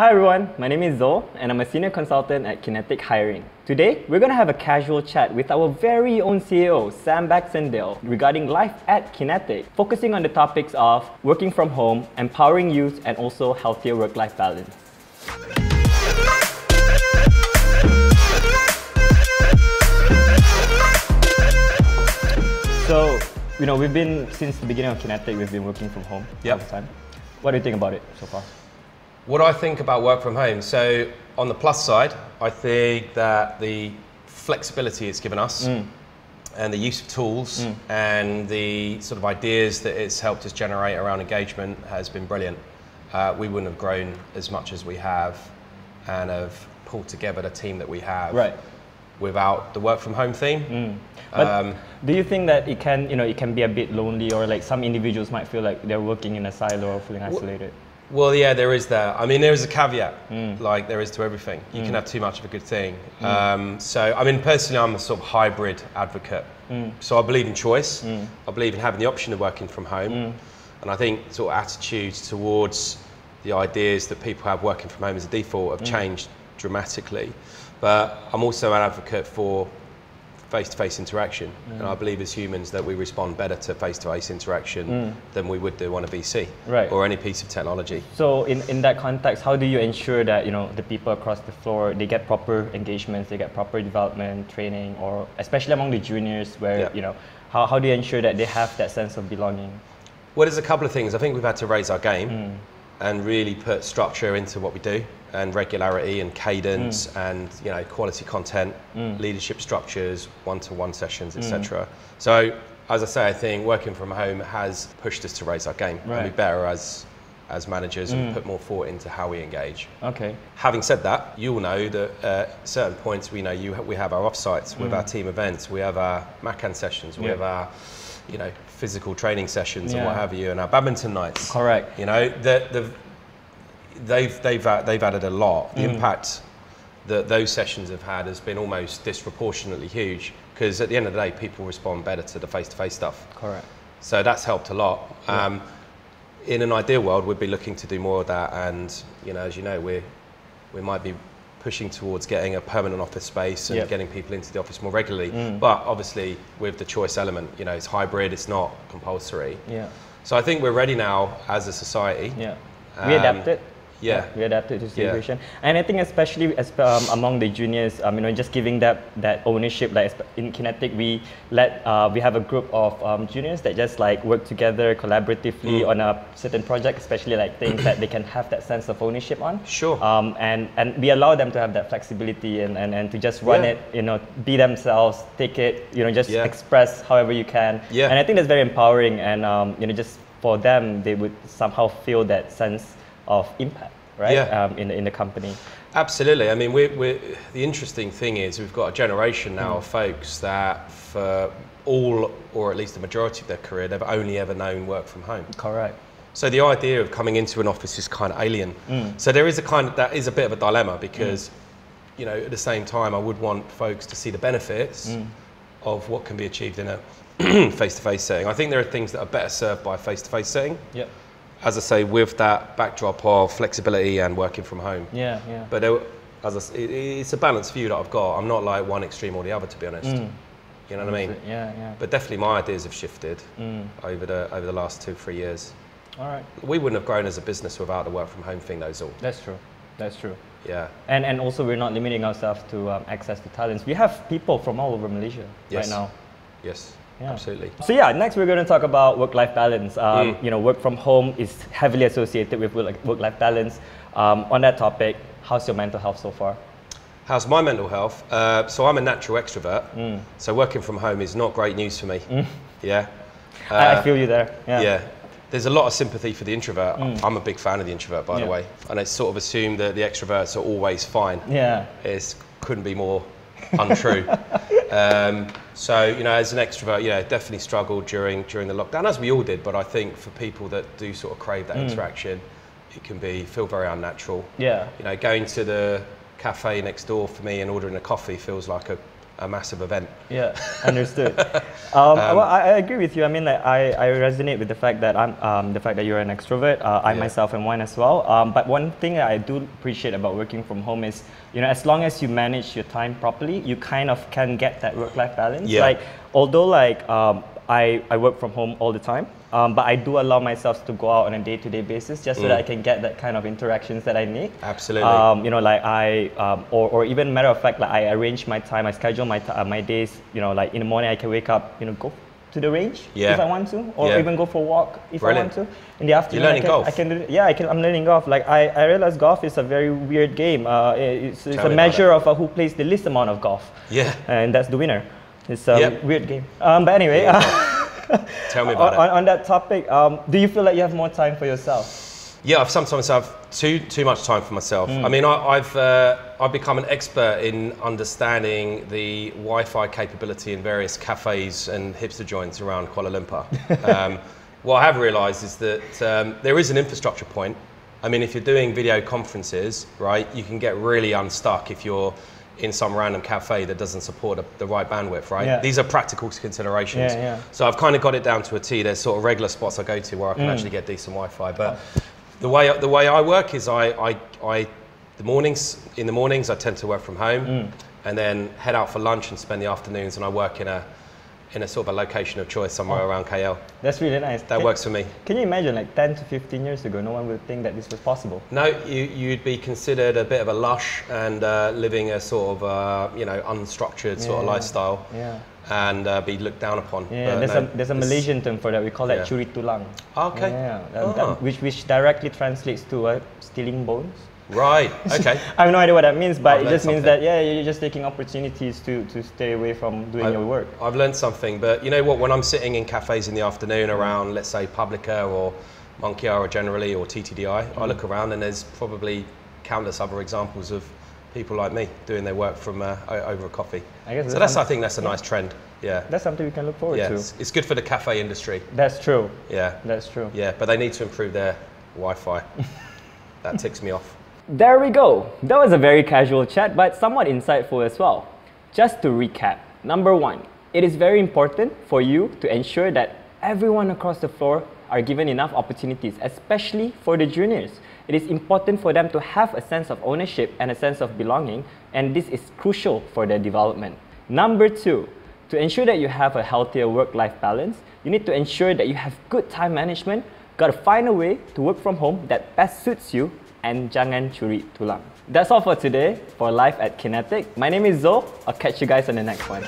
Hi everyone, my name is Zol and I'm a senior consultant at Kinetik Hiring. Today, we're going to have a casual chat with our very own CEO, Sam Baxendale, regarding life at Kinetik, focusing on the topics of working from home, empowering youth, and also healthier work-life balance. So, we've been, since the beginning of Kinetik, we've been working from home all the time. What do you think about it so far? What do I think about work from home? So on the plus side, I think that the flexibility it's given us and the use of tools and the sort of ideas that it's helped us generate around engagement has been brilliant. We wouldn't have grown as much as we have and have pulled together the team that we have without the work from home theme. But do you think that it can be a bit lonely, or like some individuals might feel like they're working in a silo or feeling isolated? Well, yeah, there is that. I mean, there is a caveat, like there is to everything. You can have too much of a good thing. So, I mean, personally, I'm a sort of hybrid advocate. So I believe in choice. I believe in having the option of working from home. And I think sort of attitudes towards the ideas that people have working from home as a default have changed dramatically. But I'm also an advocate for face-to-face interaction, and I believe as humans that we respond better to face-to-face interaction than we would do on a VC or any piece of technology. So in that context, how do you ensure that the people across the floor, they get proper engagements, they get proper development, training, or especially among the juniors where how do you ensure that they have that sense of belonging? Well, there's a couple of things. I think we've had to raise our game and really put structure into what we do, and regularity and cadence and quality content, leadership structures, one-to-one sessions, etc. So as I say, I think working from home has pushed us to raise our game and be better as managers and put more thought into how we engage. Okay. Having said that, you will know that at certain points we have our offsites with our team events, we have our Macan sessions, we have our physical training sessions and what have you, and our badminton nights. Correct. They've added a lot. The impact that those sessions have had has been almost disproportionately huge, because at the end of the day, people respond better to the face-to-face stuff. Correct. So that's helped a lot. In an ideal world, we'd be looking to do more of that, and as you know, we might be pushing towards getting a permanent office space and getting people into the office more regularly. But obviously, with the choice element, it's hybrid, it's not compulsory. So I think we're ready now as a society. We adapted. We adapted to the situation, and I think especially among the juniors, just giving that ownership. Like in Kinetik, we have a group of juniors that just like work together collaboratively on a certain project, especially like things that they can have that sense of ownership on. Sure. And we allow them to have that flexibility and to just run it, be themselves, take it, just express however you can. And I think that's very empowering, and just for them, they would somehow feel that sense of impact, right? In the company. Absolutely. I mean, the interesting thing is we've got a generation now of folks that for all, or at least the majority of their career, they've only ever known work from home. Correct. So the idea of coming into an office is kind of alien. So there is that is a bit of a dilemma, because at the same time I would want folks to see the benefits of what can be achieved in a face-to-face setting. I think there are things that are better served by a face-to-face setting. As I say, with that backdrop of flexibility and working from home. But it's a balanced view that I've got. I'm not like one extreme or the other, to be honest. You know what I mean? But definitely my ideas have shifted over the last 2-3 years. All right. We wouldn't have grown as a business without the work from home thing, though, Zul. That's true. That's true. Yeah. And also we're not limiting ourselves to access to talents. We have people from all over Malaysia right now. Yes. Absolutely. So next we're going to talk about work-life balance. Work from home is heavily associated with work-life balance. On that topic, how's your mental health so far? How's my mental health? So I'm a natural extrovert. So working from home is not great news for me. I feel you there. There's a lot of sympathy for the introvert. I'm a big fan of the introvert, by the way. And it's sort of assumed that the extroverts are always fine. It couldn't be more untrue. So as an extrovert, definitely struggled during the lockdown, as we all did. But I think for people that do sort of crave that interaction, it can feel very unnatural. Going to the cafe next door for me and ordering a coffee feels like a a massive event. Yeah, understood. Well, I agree with you. I mean, like, I resonate with the fact that the fact that you're an extrovert. I myself am one as well. But one thing that I do appreciate about working from home is, as long as you manage your time properly, you kind of can get that work-life balance. Yeah. Like, although like I work from home all the time, but I do allow myself to go out on a day-to-day basis just so that I can get that kind of interactions that I need. Absolutely. Like or even matter of fact, like I arrange my time, I schedule my days. Like in the morning I can wake up, go to the range if I want to, or even go for a walk if I want to. In the afternoon, you're learning golf. I can do, I'm learning golf. Like I realize golf is a very weird game. It's a measure of who plays the least amount of golf. Yeah. And that's the winner. It's a weird game. But anyway. Tell me about it. On that topic, do you feel like you have more time for yourself? Yeah, I've sometimes have too much time for myself. I mean, I've become an expert in understanding the Wi-Fi capability in various cafes and hipster joints around Kuala Lumpur. What I have realised is that there is an infrastructure point. I mean, if you're doing video conferences, right, you can get really unstuck if you're in some random cafe that doesn't support the right bandwidth, right? These are practical considerations. So I've kind of got it down to a T. There's sort of regular spots I go to where I can actually get decent Wi-Fi. But the way I work is in the mornings I tend to work from home and then head out for lunch and spend the afternoons, and I work in a sort of a location of choice somewhere around KL. That's really nice. That works for me. Can you imagine, like 10 to 15 years ago, no one would think that this was possible? No, you'd be considered a bit of a lush and living a sort of unstructured sort of lifestyle, and be looked down upon. Yeah, there's a Malaysian term for that. We call that curi tulang. Okay. Which directly translates to stealing bones. Right, okay. I have no idea what that means, but it just means that, you're just taking opportunities to stay away from doing your work. I've learned something, but you know what, when I'm sitting in cafes in the afternoon around, let's say, Publica or Monkeyara generally, or TTDI, I look around and there's probably countless other examples of people like me doing their work from over a coffee. I think that's a nice trend. Yeah. That's something we can look forward to. It's good for the cafe industry. That's true. Yeah. That's true. Yeah, but they need to improve their Wi-Fi. That ticks me off. There we go. That was a very casual chat, but somewhat insightful as well. Just to recap, number one, it is very important for you to ensure that everyone across the floor are given enough opportunities, especially for the juniors. It is important for them to have a sense of ownership and a sense of belonging, and this is crucial for their development. Number two, to ensure that you have a healthier work-life balance, you need to ensure that you have good time management. Gotta find a way to work from home that best suits you, and jangan curi tulang. That's all for today for Live at Kinetik. My name is Zo. I'll catch you guys on the next one.